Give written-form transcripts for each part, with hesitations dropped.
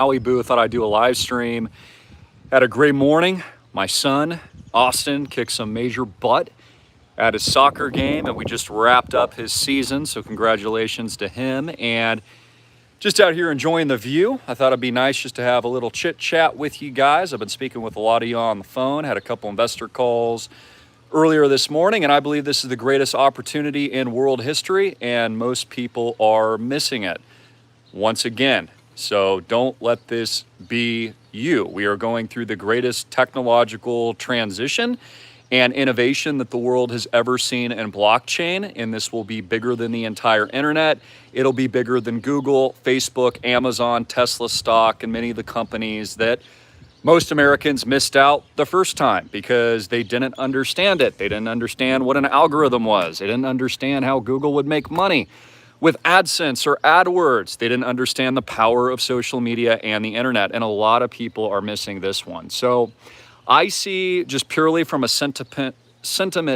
Maui booth. Thought I'd do a live stream. Had a great morning. My son, Austin, kicked some major butt at his soccer game, and we just wrapped up his season. So congratulations to him. And just out here enjoying the view. I thought it'd be nice just to have a little chit chat with you guys. I've been speaking with a lot of you on the phone, had a couple investor calls earlier this morning, and I believe this is the greatest opportunity in world history, and most people are missing it once again. So don't let this be you. We are going through the greatest technological transition and innovation that the world has ever seen in blockchain, and this will be bigger than the entire internet. It'll be bigger than Google, Facebook, Amazon, Tesla stock, and many of the companies that most Americans missed out the first time because they didn't understand it. They didn't understand what an algorithm was. They didn't understand how Google would make money with AdSense or AdWords. They didn't understand the power of social media and the internet, and a lot of people are missing this one. So I see, just purely from a sentiment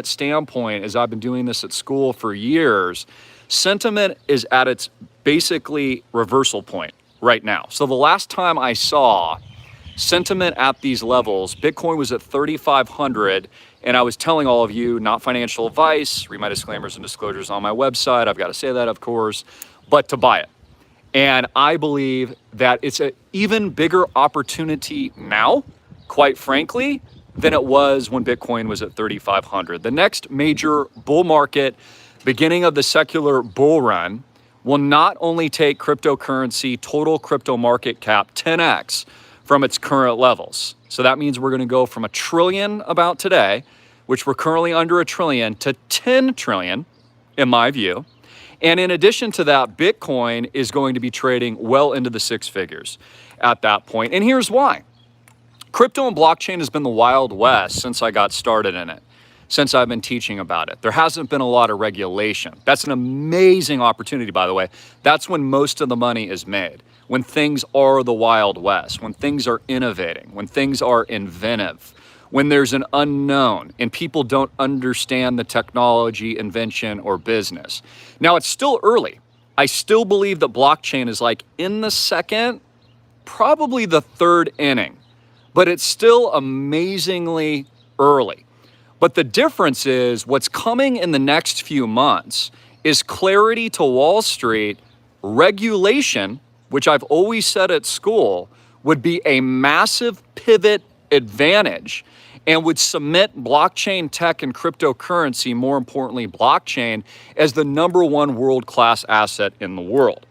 standpoint, as I've been doing this at school for years, sentiment is at its basically reversal point right now. So the last time I saw sentiment at these levels, Bitcoin was at 3,500, and I was telling all of you, not financial advice, read my disclaimers and disclosures on my website, I've got to say that, of course, but to buy it. And I believe that it's an even bigger opportunity now, quite frankly, than it was when Bitcoin was at 3,500. The next major bull market, beginning of the secular bull run, will not only take cryptocurrency total crypto market cap 10x from its current levels. So that means we're going to go from $1 trillion about today, which we're currently under $1 trillion, to 10 trillion, in my view. And in addition to that, Bitcoin is going to be trading well into the six figures at that point. And here's why. Crypto and blockchain has been the Wild West since I got started in it, since I've been teaching about it. There hasn't been a lot of regulation. That's an amazing opportunity, by the way. That's when most of the money is made. When things are the Wild West, when things are innovating, when things are inventive, when there's an unknown and people don't understand the technology, invention, or business. Now, it's still early. I still believe that blockchain is like in the second, probably the third inning, but it's still amazingly early. But the difference is what's coming in the next few months is clarity to Wall Street, regulation, which I've always said at school, would be a massive pivot advantage and would cement blockchain tech and cryptocurrency, more importantly blockchain, as the #1 world-class asset in the world.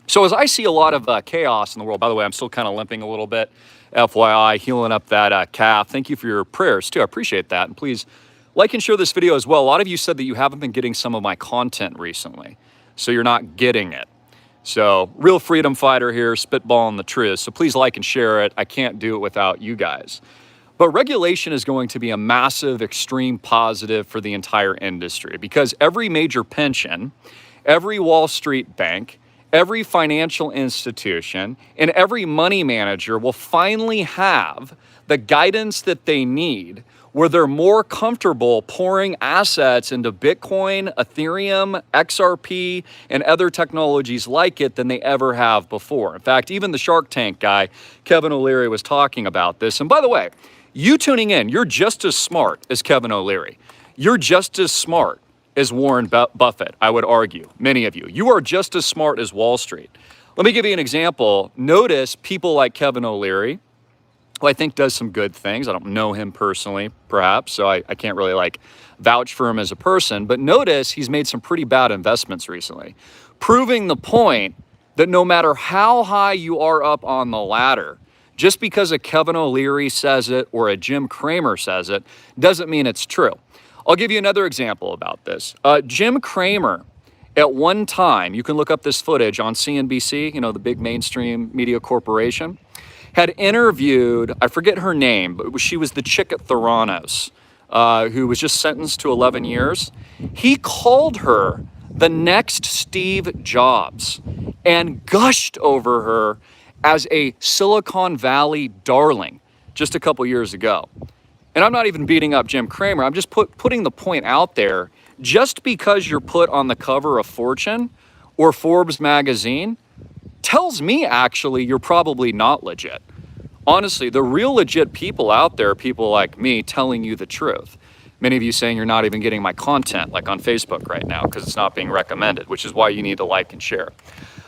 So as I see a lot of chaos in the world, by the way, I'm still kind of limping a little bit, FYI, healing up that calf. Thank you for your prayers too, I appreciate that. And please like and share this video as well. A lot of you said that you haven't been getting some of my content recently, so you're not getting it. So, real freedom fighter here, spitballing the truth. So please like and share it. I can't do it without you guys. But regulation is going to be a massive, extreme positive for the entire industry because every major pension, every Wall Street bank, every financial institution, and every money manager will finally have the guidance that they need where they're more comfortable pouring assets into Bitcoin, Ethereum, XRP, and other technologies like it than they ever have before. In fact, even the Shark Tank guy, Kevin O'Leary, was talking about this. And by the way, you tuning in, you're just as smart as Kevin O'Leary. You're just as smart as Warren Buffett, I would argue, many of you. You are just as smart as Wall Street. Let me give you an example. Notice people like Kevin O'Leary, who I think does some good things. I don't know him personally, perhaps, so I can't really like vouch for him as a person, but notice he's made some pretty bad investments recently, proving the point that no matter how high you are up on the ladder, just because a Kevin O'Leary says it or a Jim Cramer says it, doesn't mean it's true. I'll give you another example about this. Jim Cramer, at one time, you can look up this footage on CNBC, you know, the big mainstream media corporation, had interviewed, I forget her name, but she was the chick at Theranos, who was just sentenced to 11 years. He called her the next Steve Jobs and gushed over her as a Silicon Valley darling just a couple years ago. And I'm not even beating up Jim Cramer. I'm just putting the point out there. Just because you're put on the cover of Fortune or Forbes magazine tells me actually you're probably not legit. Honestly, the real legit people out there are people like me telling you the truth. Many of you saying you're not even getting my content, like on Facebook right now, because it's not being recommended, which is why you need to like and share.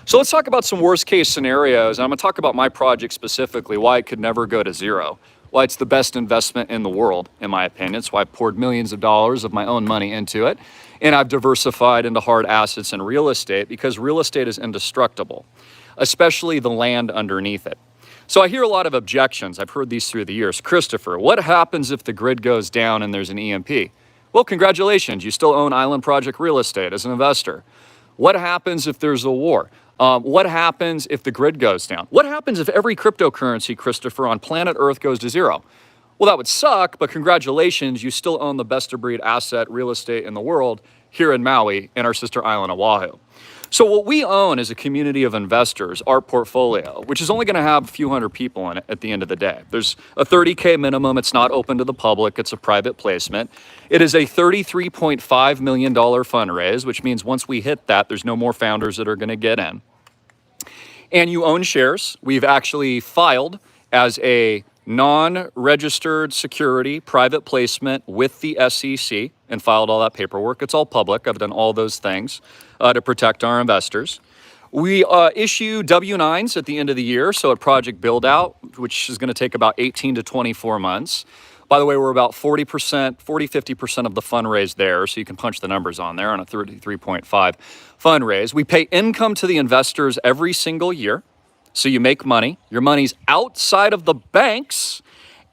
So let's talk about some worst case scenarios. And I'm gonna talk about my project specifically, why it could never go to zero, why it's the best investment in the world, in my opinion. It's why I've poured millions of dollars of my own money into it. And I've diversified into hard assets and real estate, because real estate is indestructible, especially the land underneath it. So I hear a lot of objections. I've heard these through the years. Christopher, what happens if the grid goes down and there's an EMP? Well, congratulations, you still own Island Project real estate as an investor. What happens if there's a war? What happens if the grid goes down? What happens if every cryptocurrency, Christopher, on planet Earth goes to zero? Well, that would suck, but congratulations, you still own the best of breed asset real estate in the world here in Maui and our sister island, Oahu. So what we own as a community of investors, our portfolio, which is only going to have a few hundred people in it at the end of the day. There's a 30K minimum. It's not open to the public. It's a private placement. It is a $33.5 million fundraise, which means once we hit that, there's no more founders that are going to get in. And you own shares. We've actually filed as a non-registered security private placement with the SEC and filed all that paperwork. It's all public. I've done all those things to protect our investors. We issue W-9s at the end of the year, so a project build out, which is going to take about 18 to 24 months. By the way, we're about 50% of the fundraise there, so you can punch the numbers on there on a 33.5 fundraise. We pay income to the investors every single year. So you make money, your money's outside of the banks.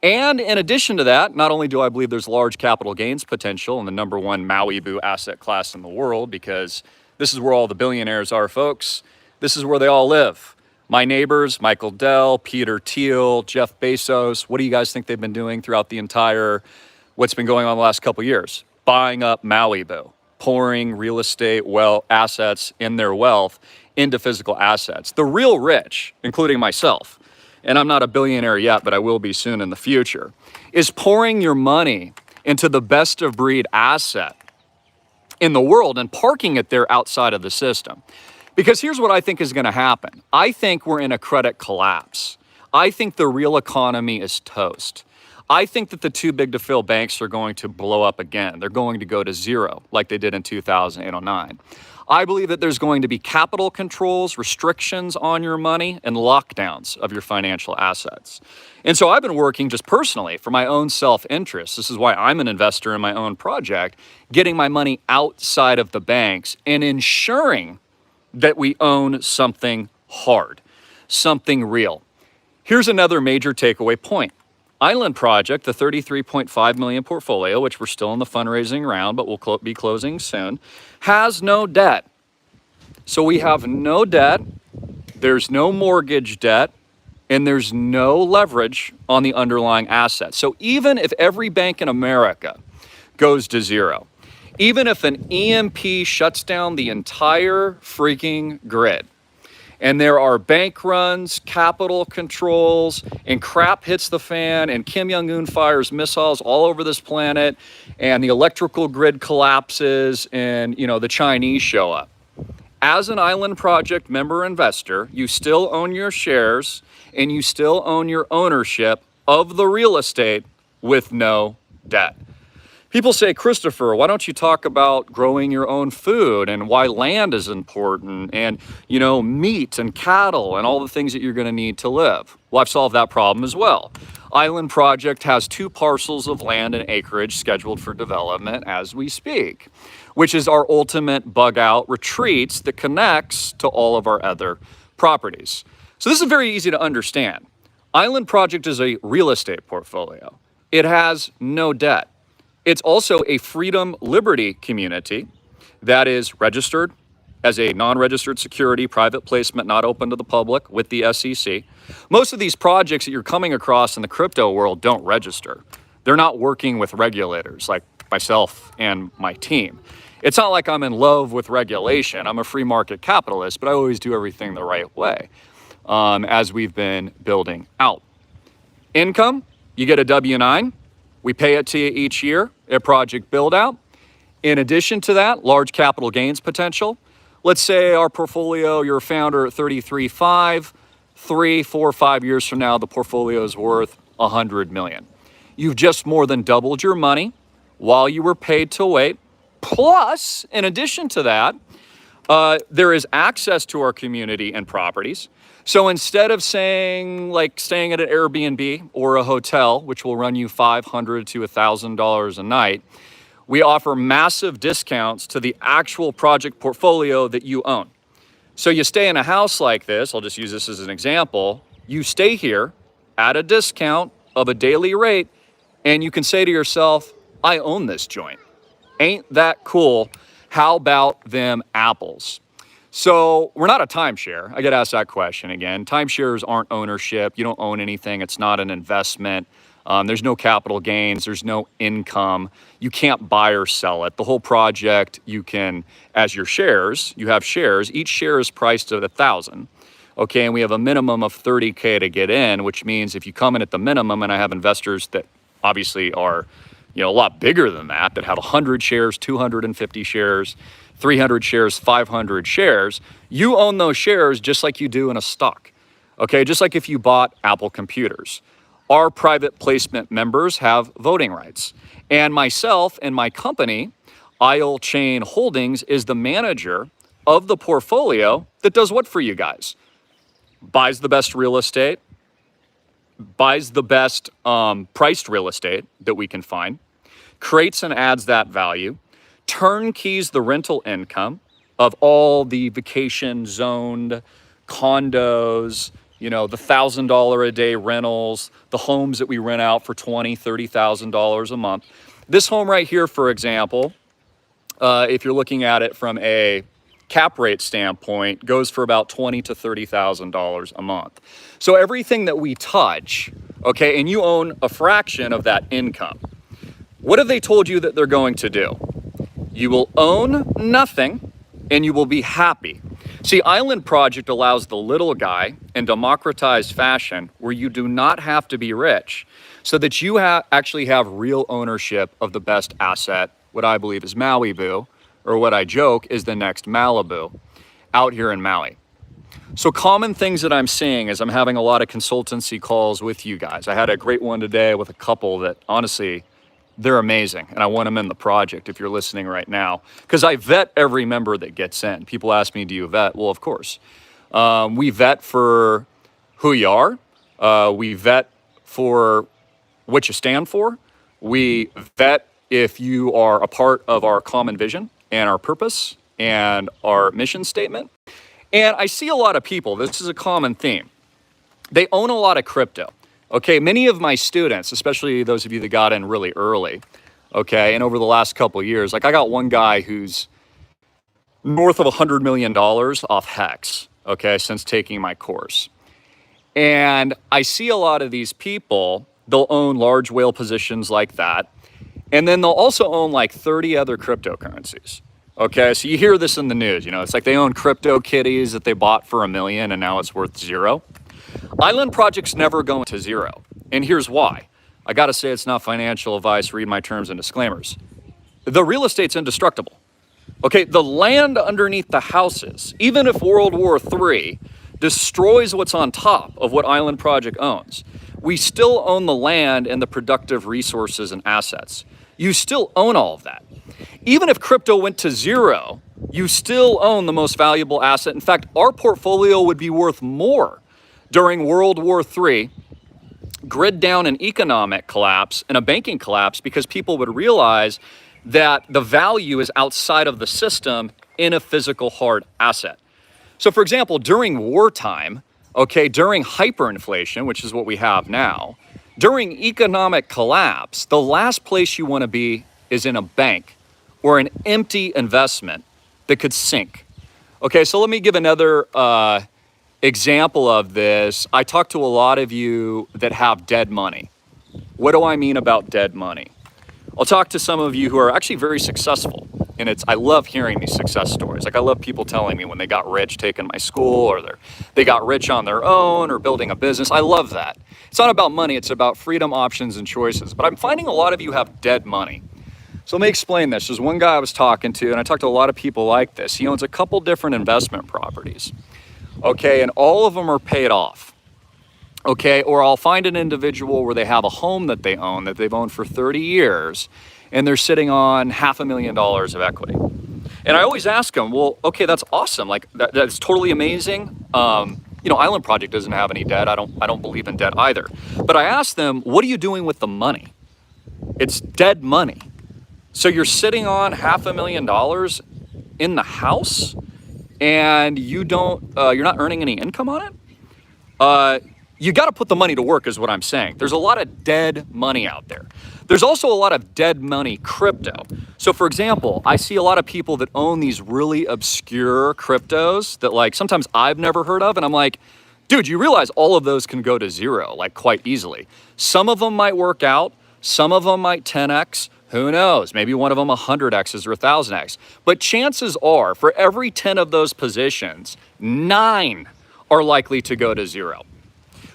And in addition to that, not only do I believe there's large capital gains potential in the #1 Maui Boo asset class in the world, because this is where all the billionaires are, folks. This is where they all live. My neighbors, Michael Dell, Peter Thiel, Jeff Bezos, what do you guys think they've been doing throughout the entire, what's been going on the last couple of years? Buying up Maui Boo, pouring real estate assets in their wealth into physical assets. The real rich, including myself, and I'm not a billionaire yet, but I will be soon in the future, is pouring your money into the best of breed asset in the world and parking it there outside of the system. Because here's what I think is going to happen. I think we're in a credit collapse. I think the real economy is toast. I think that the too big to fail banks are going to blow up again. They're going to go to zero like they did in 2009. I believe that there's going to be capital controls, restrictions on your money, and lockdowns of your financial assets. And so I've been working just personally for my own self-interest. This is why I'm an investor in my own project, getting my money outside of the banks and ensuring that we own something hard, something real. Here's another major takeaway point. Island Project, the $33.5 million portfolio, which we're still in the fundraising round, but we'll be closing soon, has no debt. So we have no debt, there's no mortgage debt, and there's no leverage on the underlying assets. So even if every bank in America goes to zero, even if an EMP shuts down the entire freaking grid, and there are bank runs, capital controls, and crap hits the fan, and Kim Jong-un fires missiles all over this planet, and the electrical grid collapses, and the Chinese show up. As an Island Project member investor, you still own your shares, and you still own your ownership of the real estate with no debt. People say, Christopher, why don't you talk about growing your own food and why land is important and, meat and cattle and all the things that you're going to need to live? Well, I've solved that problem as well. Island Project has 2 parcels of land and acreage scheduled for development as we speak, which is our ultimate bug out retreats that connects to all of our other properties. So this is very easy to understand. Island Project is a real estate portfolio. It has no debt. It's also a freedom liberty community that is registered as a non-registered security private placement not open to the public with the SEC. Most of these projects that you're coming across in the crypto world don't register. They're not working with regulators like myself and my team. It's not like I'm in love with regulation. I'm a free market capitalist, but I always do everything the right way as we've been building out. Income, you get a W-9. We pay it to you each year, a project build out. In addition to that, large capital gains potential. Let's say our portfolio, you're a founder at 33.5, 3, 4, 5 years from now, the portfolio is worth 100 million. You've just more than doubled your money while you were paid to wait. Plus, in addition to that, there is access to our community and properties. So instead of saying like staying at an Airbnb or a hotel, which will run you $500 to $1,000 a night, we offer massive discounts to the actual project portfolio that you own. So you stay in a house like this, I'll just use this as an example, you stay here at a discount of a daily rate, and you can say to yourself, I own this joint. Ain't that cool? How about them apples? So we're not a timeshare. I get asked that question again. Timeshares aren't ownership. You don't own anything. It's not an investment. There's no capital gains. There's no income. You can't buy or sell it. The whole project, you can, as your shares, you have shares. Each share is priced at 1,000. Okay, and we have a minimum of 30K to get in, which means if you come in at the minimum, and I have investors that obviously are, a lot bigger than that have 100 shares, 250 shares, 300 shares, 500 shares, you own those shares just like you do in a stock. Okay, just like if you bought Apple computers. Our private placement members have voting rights. And myself and my company, Isle Chain Holdings, is the manager of the portfolio that does what for you guys? Buys the best real estate, buys the best priced real estate that we can find, creates and adds that value, turnkeys the rental income of all the vacation zoned condos, the $1,000 a day rentals, the homes that we rent out for $20,000, $30,000 a month. This home right here, for example, if you're looking at it from a cap rate standpoint, goes for about $20,000 to $30,000 a month. So everything that we touch, okay, and you own a fraction of that income. What have they told you that they're going to do? You will own nothing and you will be happy. See, Island Project allows the little guy in democratized fashion where you do not have to be rich so that you actually have real ownership of the best asset, what I believe is Maui Boo, or what I joke is the next Malibu out here in Maui. So common things that I'm seeing is I'm having a lot of consultancy calls with you guys. I had a great one today with a couple that honestly, they're amazing, and I want them in the project if you're listening right now, because I vet every member that gets in. People ask me, do you vet? Well, of course. We vet for who you are. We vet for what you stand for. We vet if you are a part of our common vision and our purpose and our mission statement. And I see a lot of people, this is a common theme. They own a lot of crypto. Okay, many of my students, especially those of you that got in really early, okay, and over the last couple of years, like I got one guy who's north of $100 million off Hex, okay, since taking my course. And I see a lot of these people, they'll own large whale positions like that, and then they'll also own like 30 other cryptocurrencies. Okay, so you hear this in the news, it's like they own crypto kitties that they bought for $1 million and now it's worth zero. Island Project's never going to zero. And here's why. I gotta say it's not financial advice, read my terms and disclaimers. The real estate's indestructible. Okay, the land underneath the houses, even if World War III destroys what's on top of what Island Project owns, we still own the land and the productive resources and assets. You still own all of that. Even if crypto went to zero, you still own the most valuable asset. In fact, our portfolio would be worth more during World War III, grid down an economic collapse and a banking collapse because people would realize that the value is outside of the system in a physical hard asset. So for example, during wartime, okay, during hyperinflation, which is what we have now, during economic collapse, the last place you want to be is in a bank or an empty investment that could sink. Okay, so let me give another example of this. I talk to a lot of you that have dead money. What do I mean about dead money? I'll talk to some of you who are actually very successful. And I love hearing these success stories. Like I love people telling me when they got rich taking my school or they got rich on their own or building a business. I love that. It's not about money, it's about freedom, options, and choices. But I'm finding a lot of you have dead money. So let me explain this. There's one guy I was talking to, and I talked to a lot of people like this. He owns a couple different investment properties, okay, and all of them are paid off, okay? Or I'll find an individual where they have a home that they own that they've owned for 30 years, and they're sitting on $500,000 of equity. And I always ask them, well, okay, that's awesome. Like that's totally amazing. You know, Island Project doesn't have any debt. I don't believe in debt either. But I ask them, what are you doing with the money? It's dead money. So you're sitting on $500,000 in the house, and you're not earning any income on it. You got to put the money to work, is what I'm saying. There's a lot of dead money out there. There's also a lot of dead money crypto. So for example, I see a lot of people that own these really obscure cryptos that like sometimes I've never heard of, and I'm like, dude, you realize all of those can go to zero like quite easily. Some of them might work out, some of them might 10x, who knows? Maybe one of them 100x's or 1000x. But chances are, for every 10 of those positions, 9 are likely to go to zero.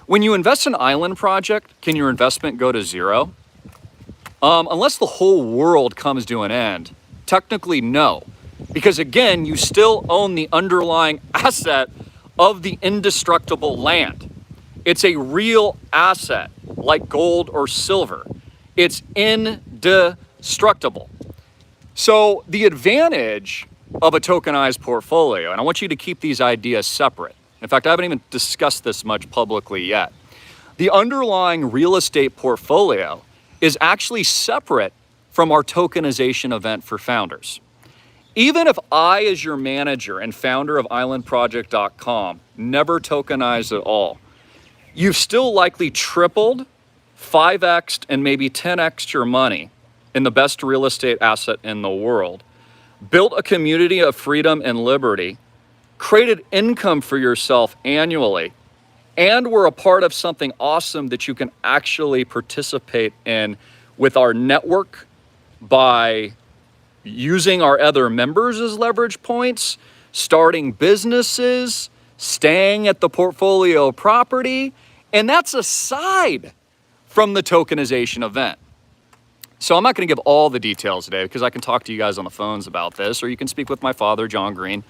When you invest in Island Project, can your investment go to zero? Unless the whole world comes to an end, technically no. Because again, you still own the underlying asset of the indestructible land. It's a real asset, like gold or silver. It's indestructible. So the advantage of a tokenized portfolio, and I want you to keep these ideas separate. In fact, I haven't even discussed this much publicly yet. The underlying real estate portfolio is actually separate from our tokenization event for founders. Even if I, as your manager and founder of islandproject.com, never tokenized at all, you've still likely tripled, 5x'd, and maybe 10x'd your money in the best real estate asset in the world, built a community of freedom and liberty, created income for yourself annually, and we're a part of something awesome that you can actually participate in with our network by using our other members as leverage points, starting businesses, staying at the portfolio property, and that's aside from the tokenization event. So I'm not going to give all the details today because I can talk to you guys on the phones about this, or you can speak with my father, John Greene,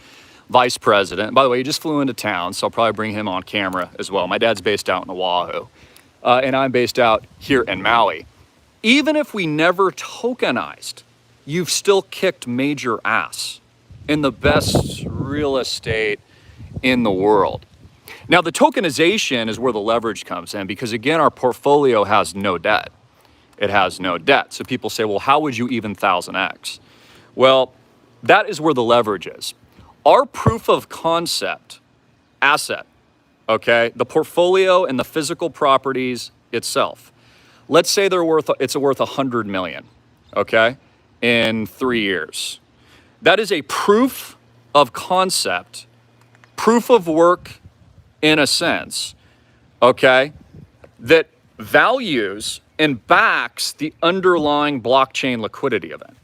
Vice President. And by the way, he just flew into town, so I'll probably bring him on camera as well. My dad's based out in Oahu, and I'm based out here in Maui. Even if we never tokenized, you've still kicked major ass in the best real estate in the world. Now, the tokenization is where the leverage comes in because, again, our portfolio has no debt. It has no debt. So people say, well, how would you even 1000x? Well, that is where the leverage is. Our proof of concept asset, okay, the portfolio and the physical properties itself, let's say it's worth 100 million, okay, in 3 years. That is a proof of concept, proof of work in a sense, okay, that values and backs the underlying blockchain liquidity event.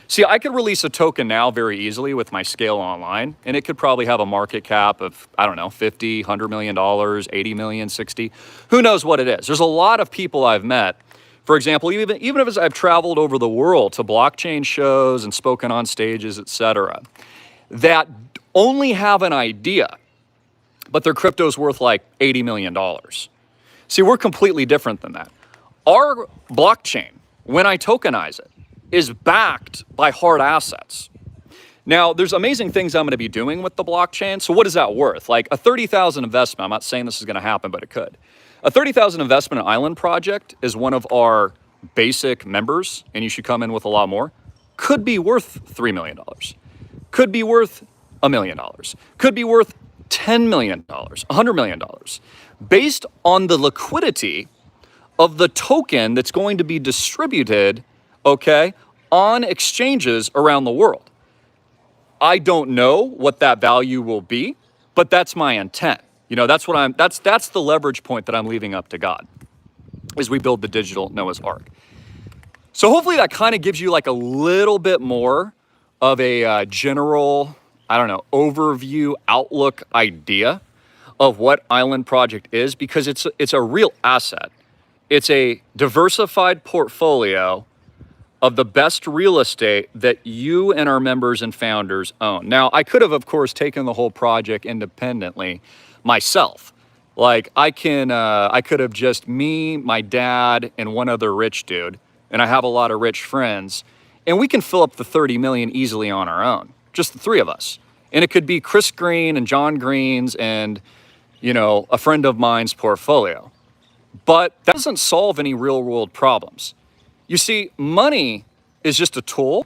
See, I could release a token now very easily with my scale online, and it could probably have a market cap of, I don't know, 50, $100 million, 80 million, 60. Who knows what it is? There's a lot of people I've met. For example, even if I've traveled over the world to blockchain shows and spoken on stages, etc., that only have an idea, but their crypto's worth like $80 million. See, we're completely different than that. Our blockchain, when I tokenize it, is backed by hard assets. Now, there's amazing things I'm going to be doing with the blockchain. So what is that worth? Like a 30,000 investment, I'm not saying this is going to happen, but it could. A 30,000 investment in Island Project is one of our basic members, and you should come in with a lot more, could be worth $3 million, could be worth $1 million, could be worth $10 million, $100 million, based on the liquidity of the token that's going to be distributed, okay, on exchanges around the world. I don't know what that value will be, but that's my intent. You know, that's the leverage point that I'm leaving up to God as we build the digital Noah's Ark. So hopefully that kind of gives you like a little bit more of a general, I don't know, overview, outlook idea of what Island Project is, because it's a real asset. It's a diversified portfolio of the best real estate that you and our members and founders own. Now, I could have, of course, taken the whole project independently myself. Like I could have just me, my dad, and one other rich dude, and I have a lot of rich friends, and we can fill up the 30 million easily on our own, just the three of us. And it could be Chris Greene and John Greene's and, a friend of mine's portfolio. But that doesn't solve any real world problems. You see, money is just a tool,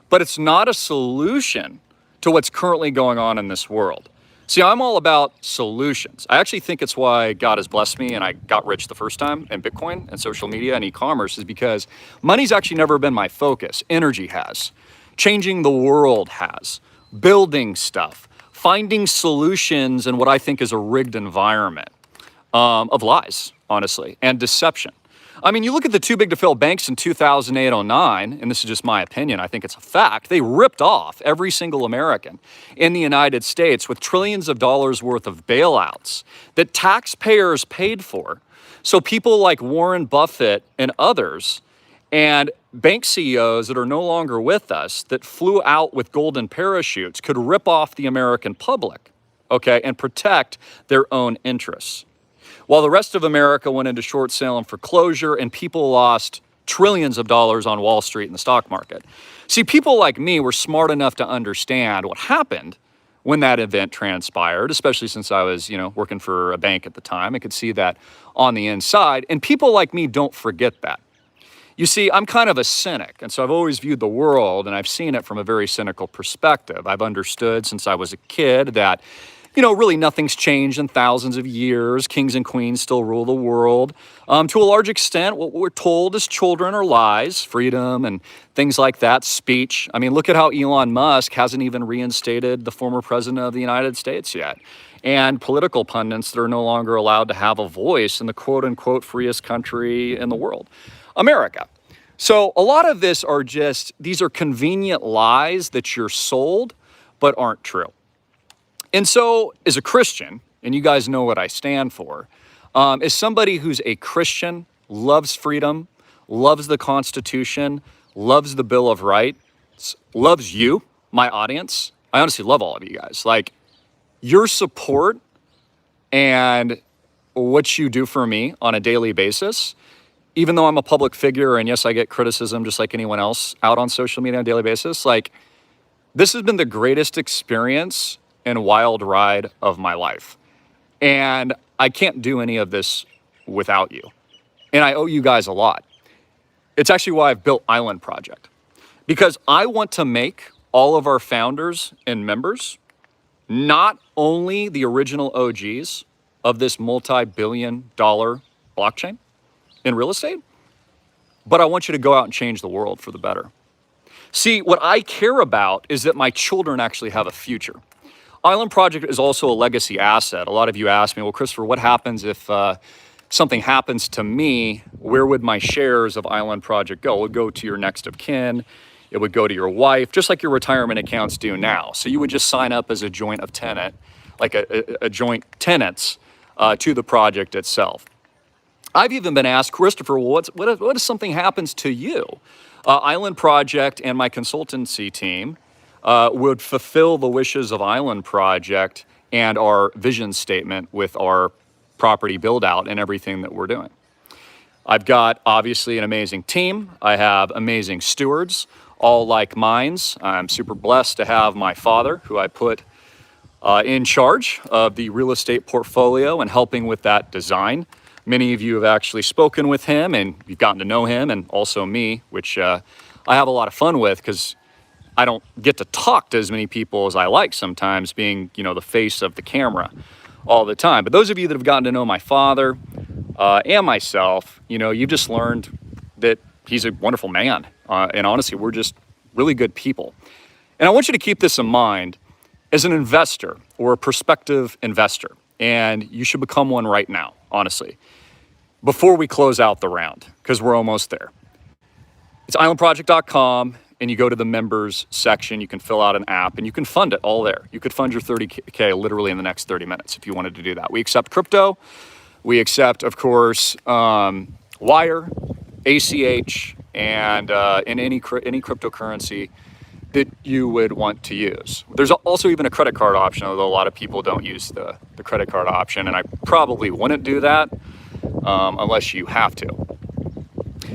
but it's not a solution to what's currently going on in this world. See, I'm all about solutions. I actually think it's why God has blessed me and I got rich the first time in Bitcoin and social media and e-commerce, is because money's actually never been my focus. Energy has. Changing the world has. Building stuff. Finding solutions in what I think is a rigged environment of lies, honestly, and deception. I mean, you look at the too big to fail banks in 2008-09, and this is just my opinion, I think it's a fact, they ripped off every single American in the United States with trillions of dollars worth of bailouts that taxpayers paid for. So people like Warren Buffett and others, and bank CEOs that are no longer with us, that flew out with golden parachutes, could rip off the American public, okay, and protect their own interests. While the rest of America went into short sale and foreclosure, and people lost trillions of dollars on Wall Street and the stock market. See, people like me were smart enough to understand what happened when that event transpired, especially since I was, working for a bank at the time. I could see that on the inside, and people like me don't forget that. You see, I'm kind of a cynic, and so I've always viewed the world, and I've seen it from a very cynical perspective. I've understood since I was a kid that really nothing's changed in thousands of years. Kings and queens still rule the world. To a large extent, what we're told as children are lies, freedom and things like that, speech. I mean, look at how Elon Musk hasn't even reinstated the former president of the United States yet. And political pundits that are no longer allowed to have a voice in the quote unquote freest country in the world, America. So a lot of this these are convenient lies that you're sold, but aren't true. And so, as a Christian, and you guys know what I stand for, as somebody who's a Christian, loves freedom, loves the Constitution, loves the Bill of Rights, loves you, my audience. I honestly love all of you guys. Like, your support and what you do for me on a daily basis, even though I'm a public figure, and yes, I get criticism just like anyone else out on social media on a daily basis, like, this has been the greatest experience and wild ride of my life. And I can't do any of this without you. And I owe you guys a lot. It's actually why I've built Island Project, because I want to make all of our founders and members not only the original OGs of this multi-billion-dollar blockchain in real estate, but I want you to go out and change the world for the better. See, what I care about is that my children actually have a future. Island Project is also a legacy asset. A lot of you ask me, well, Christopher, what happens if something happens to me? Where would my shares of Island Project go? It would go to your next of kin. It would go to your wife, just like your retirement accounts do now. So you would just sign up as a joint of tenant, like a joint tenants to the project itself. I've even been asked, Christopher, well, what if something happens to you? Island Project and my consultancy team would fulfill the wishes of Island Project and our vision statement with our property build out and everything that we're doing. I've got obviously an amazing team. I have amazing stewards, all like minds. I'm super blessed to have my father, who I put in charge of the real estate portfolio and helping with that design. Many of you have actually spoken with him and you've gotten to know him, and also me, which I have a lot of fun with because I don't get to talk to as many people as I like sometimes, being, the face of the camera all the time. But those of you that have gotten to know my father and myself, you've just learned that he's a wonderful man. And honestly, we're just really good people. And I want you to keep this in mind as an investor or a prospective investor. And you should become one right now, honestly, before we close out the round, because we're almost there. It's islandproject.com. And you go to the members section, you can fill out an app and you can fund it all there. You could fund your 30K literally in the next 30 minutes if you wanted to do that. We accept crypto. We accept, of course, Wire, ACH, and in any cryptocurrency that you would want to use. There's also even a credit card option, although a lot of people don't use the credit card option, and I probably wouldn't do that unless you have to.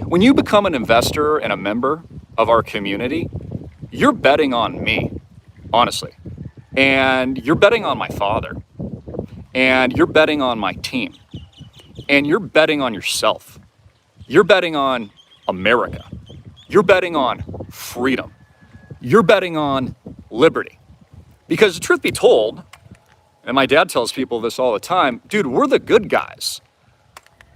When you become an investor and a member of our community, you're betting on me, honestly. And you're betting on my father. And you're betting on my team. And you're betting on yourself. You're betting on America. You're betting on freedom. You're betting on liberty. Because the truth be told, and my dad tells people this all the time, dude, we're the good guys.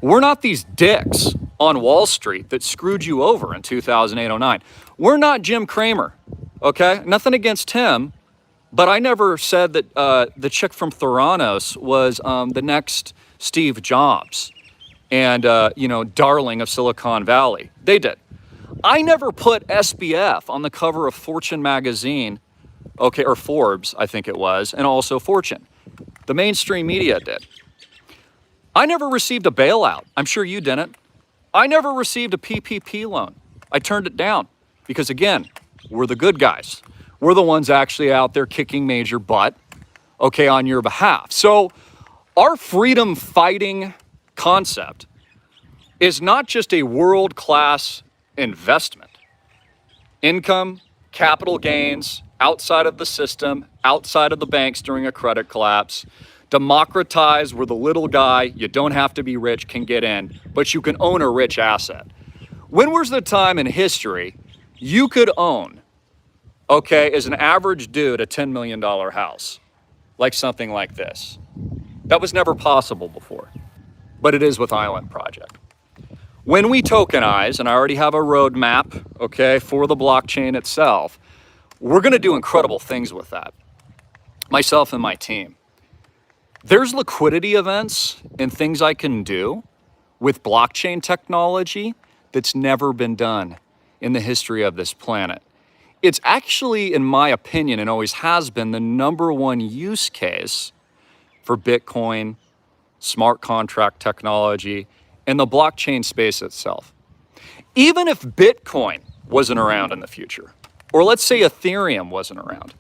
We're not these dicks on Wall Street that screwed you over in 2008-09. We're not Jim Cramer, okay? Nothing against him, but I never said that the chick from Theranos was the next Steve Jobs and, darling of Silicon Valley. They did. I never put SBF on the cover of Fortune magazine, okay, or Forbes, I think it was, and also Fortune. The mainstream media did. I never received a bailout. I'm sure you didn't. I never received a PPP loan. I turned it down because, again, we're the good guys. We're the ones actually out there kicking major butt, okay, on your behalf. So our freedom fighting concept is not just a world-class investment. Income, capital gains, outside of the system, outside of the banks during a credit collapse, democratize where the little guy, you don't have to be rich, can get in, but you can own a rich asset. When was the time in history you could own, okay, as an average dude, a $10 million house, like something like this? That was never possible before, but it is with Island Project. When we tokenize, and I already have a roadmap, okay, for the blockchain itself, we're gonna do incredible things with that, myself and my team. There's liquidity events and things I can do with blockchain technology that's never been done in the history of this planet. It's actually, in my opinion, and always has been, the #1 use case for Bitcoin, smart contract technology, and the blockchain space itself. Even if Bitcoin wasn't around in the future, or let's say Ethereum wasn't around,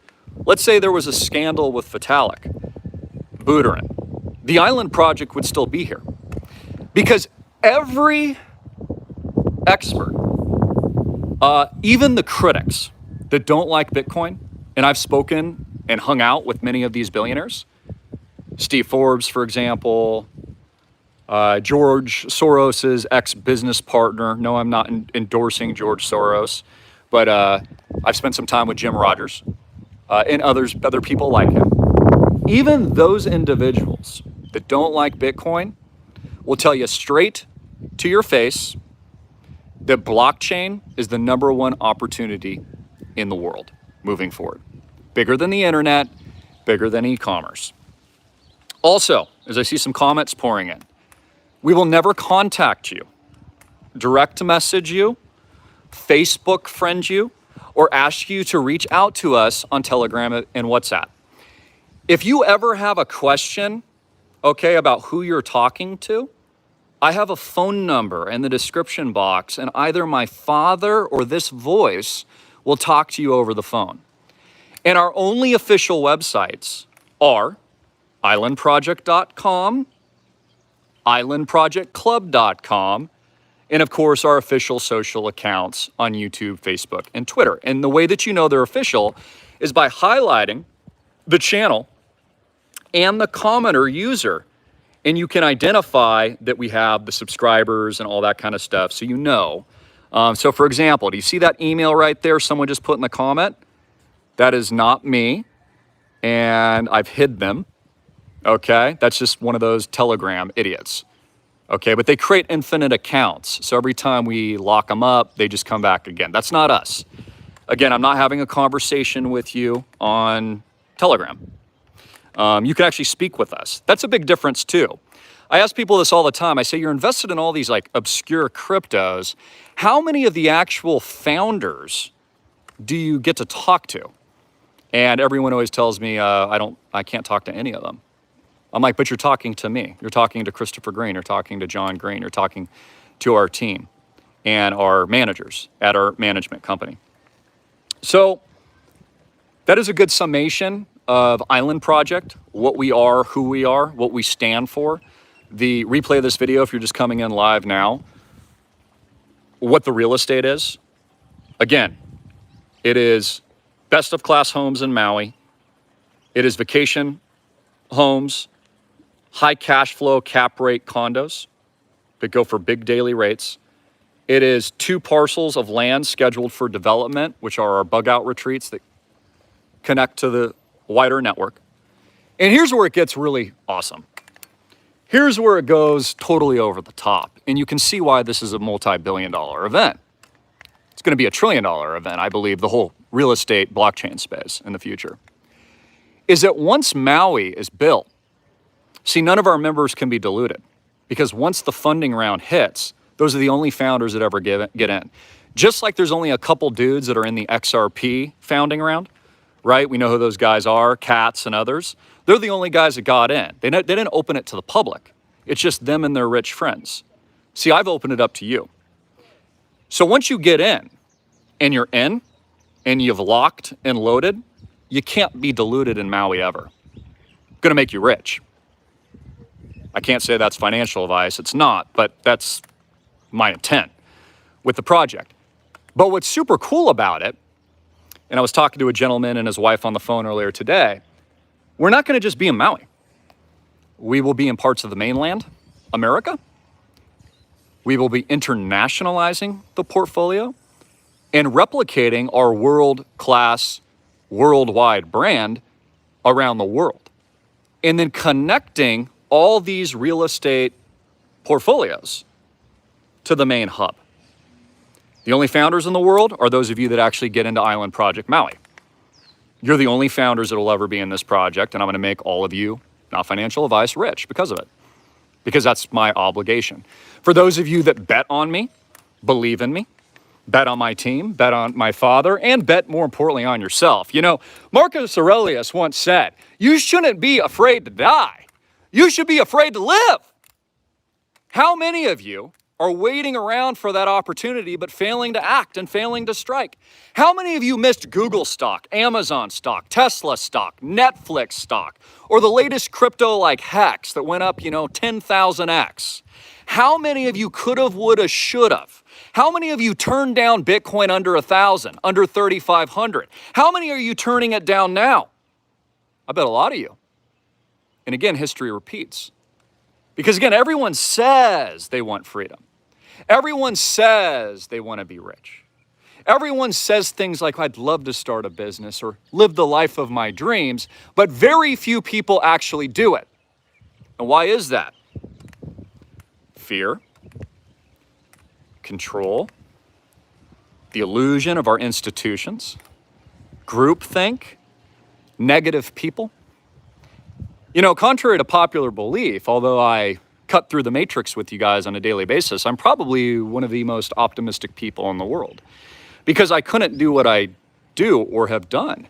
let's say there was a scandal with Vitalik Buterin, the Island Project would still be here. Because every expert, even the critics that don't like Bitcoin, and I've spoken and hung out with many of these billionaires, Steve Forbes, for example, George Soros's ex-business partner. No, I'm not endorsing George Soros, but I've spent some time with Jim Rogers and other people like him. Even those individuals that don't like Bitcoin will tell you straight to your face that blockchain is the #1 opportunity in the world moving forward. Bigger than the internet, bigger than e-commerce. Also, as I see some comments pouring in, we will never contact you, direct message you, Facebook friend you, or ask you to reach out to us on Telegram and WhatsApp. If you ever have a question, okay, about who you're talking to, I have a phone number in the description box, and either my father or this voice will talk to you over the phone. And our only official websites are islandproject.com, islandprojectclub.com, and of course our official social accounts on YouTube, Facebook, and Twitter. And the way that you know they're official is by highlighting the channel and the commenter user, and you can identify that we have the subscribers and all that kind of stuff, so you know. So for example, do you see that email right there someone just put in the comment? That is not me, and I've hid them, okay? That's just one of those Telegram idiots, okay? But they create infinite accounts, so every time we lock them up, they just come back again. That's not us. Again, I'm not having a conversation with you on Telegram. You can actually speak with us. That's a big difference too. I ask people this all the time. I say, you're invested in all these like obscure cryptos. How many of the actual founders do you get to talk to? And everyone always tells me, I can't talk to any of them. I'm like, but you're talking to me. You're talking to Christopher Greene. You're talking to John Greene. You're talking to our team. and our managers at our management company. So that is a good summation of Island Project, what we are, who we are, what we stand for. The replay of this video, if you're just coming in live now, what the real estate is. Again, it is best of class homes in Maui. It is vacation homes, high cash flow cap rate condos that go for big daily rates. It is 2 parcels of land scheduled for development, which are our bug out retreats that connect to the wider network. And here's where it gets really awesome. Here's where it goes totally over the top. And you can see why this is a multi-billion-dollar event. It's going to be a trillion-dollar event, I believe, the whole real estate blockchain space in the future. Is that once Maui is built, see, none of our members can be diluted because once the funding round hits, those are the only founders that ever get in. Just like there's only a couple dudes that are in the XRP founding round, right? We know who those guys are, Katz and others. They're the only guys that got in. They didn't open it to the public. It's just them and their rich friends. See, I've opened it up to you. So once you get in, and you're in, and you've locked and loaded, you can't be diluted in Maui ever. Gonna make you rich. I can't say that's financial advice, it's not, but that's my intent with the project. But what's super cool about it, and I was talking to a gentleman and his wife on the phone earlier today, we're not gonna just be in Maui. We will be in parts of the mainland, America. We will be internationalizing the portfolio and replicating our world-class, worldwide brand around the world. And then connecting all these real estate portfolios to the main hub. The only founders in the world are those of you that actually get into Island Project Maui. You're the only founders that will ever be in this project, and I'm gonna make all of you, not financial advice, rich because of it. Because that's my obligation. For those of you that bet on me, believe in me, bet on my team, bet on my father, and bet more importantly on yourself. You know, Marcus Aurelius once said, you shouldn't be afraid to die. You should be afraid to live. How many of you are waiting around for that opportunity but failing to act and failing to strike? How many of you missed Google stock, Amazon stock, Tesla stock, Netflix stock, or the latest crypto like Hex that went up, 10,000x? How many of you could have, would have, should have? How many of you turned down Bitcoin under 1,000, under 3,500? How many are you turning it down now? I bet a lot of you. And again, history repeats. Because again, everyone says they want freedom. Everyone says they want to be rich. Everyone says things like, I'd love to start a business or live the life of my dreams, but very few people actually do it. And why is that? Fear, control, the illusion of our institutions, groupthink, negative people. Contrary to popular belief, although I cut through the matrix with you guys on a daily basis, I'm probably one of the most optimistic people in the world because I couldn't do what I do or have done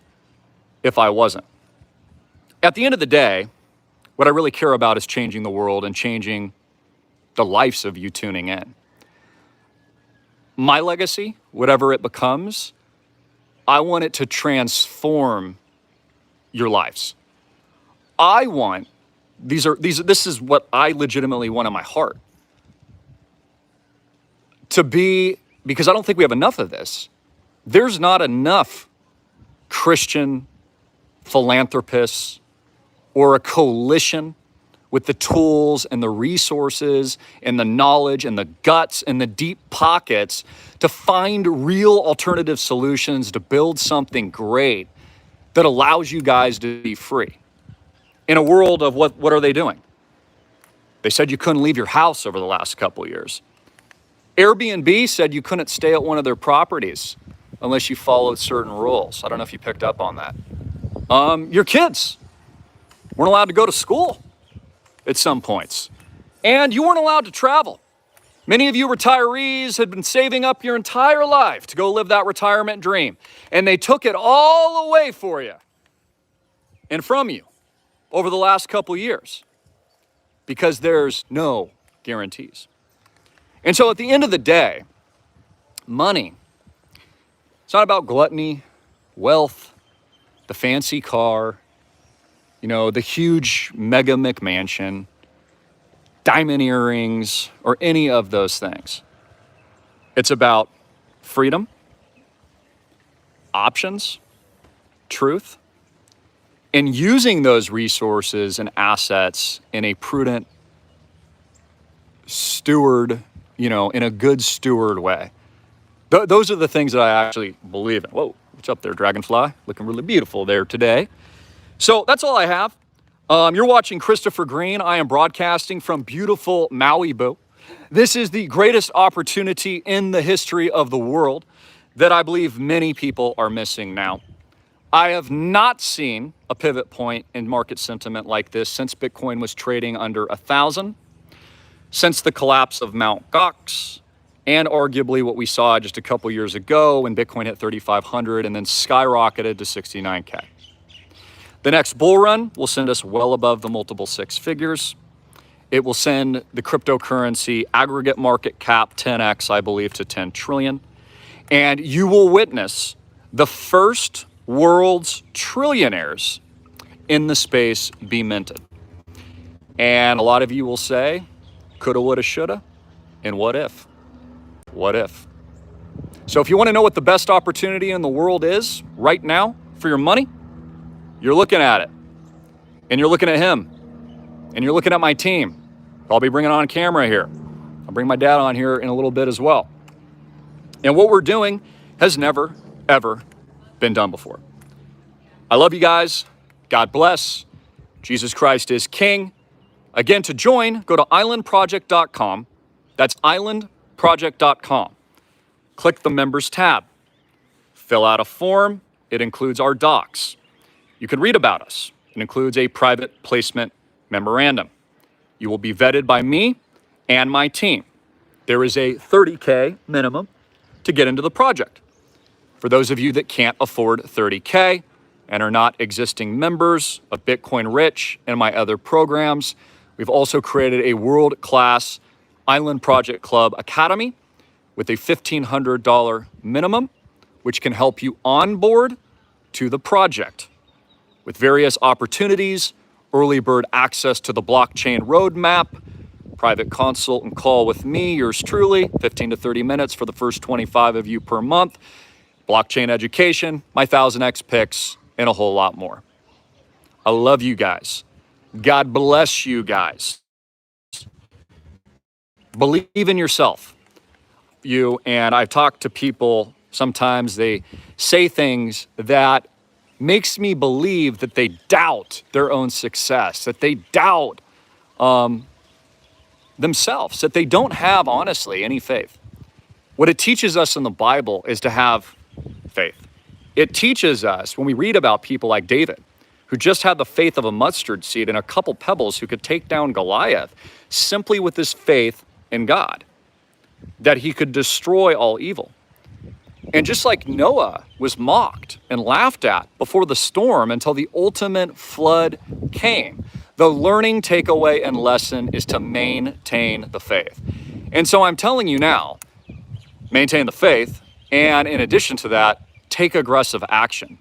if I wasn't. At the end of the day, what I really care about is changing the world and changing the lives of you tuning in. My legacy, whatever it becomes, I want it to transform your lives. This is what I legitimately want in my heart. Because I don't think we have enough of this. There's not enough Christian philanthropists or a coalition with the tools and the resources and the knowledge and the guts and the deep pockets to find real alternative solutions to build something great that allows you guys to be free. In a world of what are they doing? They said you couldn't leave your house over the last couple of years. Airbnb said you couldn't stay at one of their properties unless you followed certain rules. I don't know if you picked up on that. Your kids weren't allowed to go to school at some points. And you weren't allowed to travel. Many of you retirees had been saving up your entire life to go live that retirement dream. And they took it all away for you and from you over the last couple years because there's no guarantees. And so at the end of the day, money. It's not about gluttony, wealth, the fancy car, the huge mega McMansion, diamond earrings, or any of those things. It's about freedom, options, truth, and using those resources and assets in a prudent steward, in a good steward way. Those are the things that I actually believe in. Whoa, what's up there, Dragonfly? Looking really beautiful there today. So that's all I have. You're watching Christopher Greene. I am broadcasting from beautiful Maui. This is the greatest opportunity in the history of the world that I believe many people are missing now. I have not seen a pivot point in market sentiment like this since Bitcoin was trading under 1,000, since the collapse of Mt. Gox, and arguably what we saw just a couple years ago when Bitcoin hit 3,500 and then skyrocketed to 69K. The next bull run will send us well above the multiple six figures. It will send the cryptocurrency aggregate market cap 10x, I believe, to 10 trillion. And you will witness the first world's trillionaires in the space be minted. And a lot of you will say, coulda, woulda, shoulda, and what if? What if? So if you want to know what the best opportunity in the world is right now for your money, you're looking at it. And you're looking at him. And you're looking at my team. I'll be bringing on camera here. I'll bring my dad on here in a little bit as well. And what we're doing has never, ever been done before. I love you guys. God bless. Jesus Christ is King. Again, to join, go to islandproject.com. That's islandproject.com. Click the members tab. Fill out a form. It includes our docs. You can read about us. It includes a private placement memorandum. You will be vetted by me and my team. There is a $30K minimum to get into the project. For those of you that can't afford $30K and are not existing members of Bitcoin Rich and my other programs, we've also created a world-class Island Project Club Academy with a $1,500 minimum, which can help you onboard to the project with various opportunities, early bird access to the blockchain roadmap, private consult and call with me, yours truly, 15 to 30 minutes for the first 25 of you per month, blockchain education, my 1000x picks, and a whole lot more. I love you guys. God bless you guys. Believe in yourself. And I've talked to people, sometimes they say things that makes me believe that they doubt their own success, that they doubt themselves, that they don't have, honestly, any faith. What it teaches us in the Bible is to have faith. It teaches us, when we read about people like David, who just had the faith of a mustard seed and a couple pebbles who could take down Goliath simply with his faith in God, that he could destroy all evil. And just like Noah was mocked and laughed at before the storm until the ultimate flood came, the learning takeaway and lesson is to maintain the faith. And so I'm telling you now, maintain the faith, and in addition to that, take aggressive action.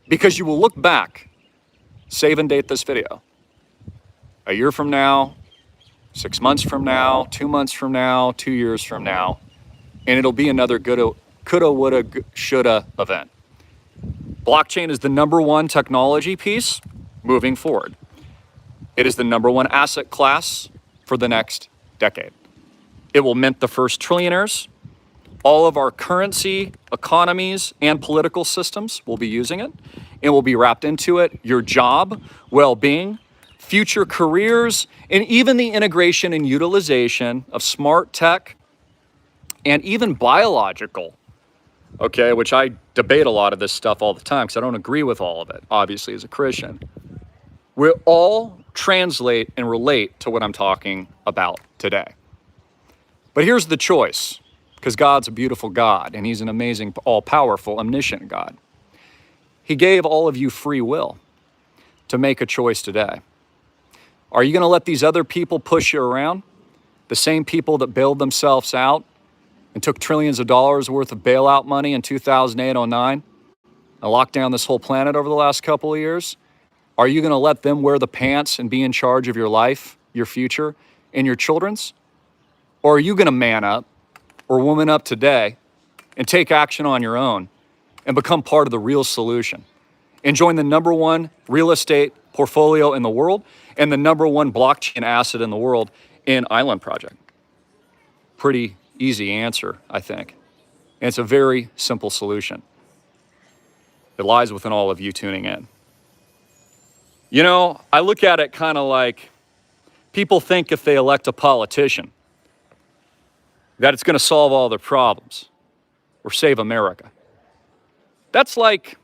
Because you will look back, save and date this video, a year from now, 6 months from now, 2 months from now, 2 years from now, and it'll be another coulda, woulda, shoulda event. Blockchain is the #1 technology piece moving forward. It is the #1 asset class for the next decade. It will mint the first trillionaires. All of our currency, economies, and political systems will be using it and will be wrapped into it. Your job, well-being, future careers, and even the integration and utilization of smart tech and even biological, okay, which I debate a lot of this stuff all the time because I don't agree with all of it, obviously, as a Christian. We all translate and relate to what I'm talking about today. But here's the choice, because God's a beautiful God, and he's an amazing, all-powerful, omniscient God. He gave all of you free will to make a choice today. Are you going to let these other people push you around? The same people that bailed themselves out and took trillions of dollars worth of bailout money in 2008-09 and locked down this whole planet over the last couple of years, are you going to let them wear the pants and be in charge of your life, your future, and your children's? Or are you going to man up or woman up today and take action on your own and become part of the real solution and join the #1 real estate portfolio in the world and the #1 blockchain asset in the world in Island Project? Pretty easy answer, I think. And it's a very simple solution. It lies within all of you tuning in. You know, I look at it kind of like people think if they elect a politician that it's going to solve all their problems or save America. That's like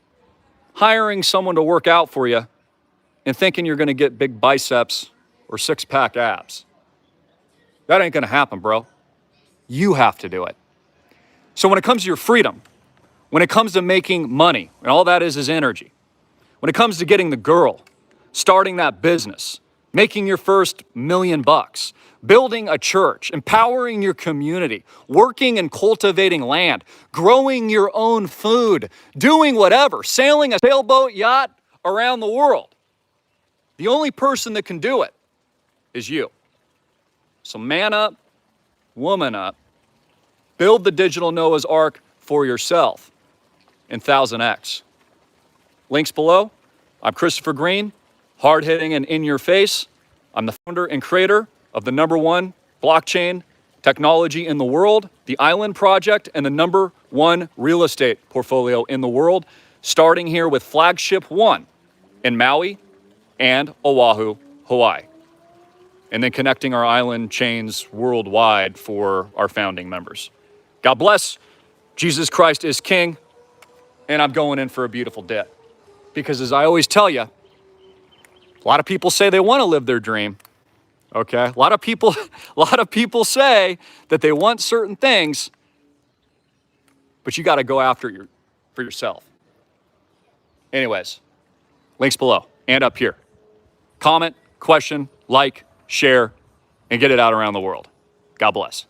hiring someone to work out for you and thinking you're going to get big biceps or six-pack abs. That ain't going to happen, bro. You have to do it. So when it comes to your freedom, when it comes to making money, and all that is energy, when it comes to getting the girl, starting that business, making your first $1 million, building a church, empowering your community, working and cultivating land, growing your own food, doing whatever, sailing a sailboat, yacht around the world, the only person that can do it is you. So man up, woman up, build the digital Noah's Ark for yourself in 1000X. Links below. I'm Christopher Greene, hard-hitting and in your face. I'm the founder and creator of the #1 blockchain technology in the world, the Island Project, and the #1 real estate portfolio in the world, starting here with Flagship 1 in Maui and Oahu, Hawaii, and then connecting our island chains worldwide for our founding members. God bless. Jesus Christ is King, and I'm going in for a beautiful day. Because as I always tell you, a lot of people say they want to live their dream. Okay, a lot of people say that they want certain things, but you got to go after it for yourself. Anyways, links below and up here. Comment, question, like, share, and get it out around the world. God bless.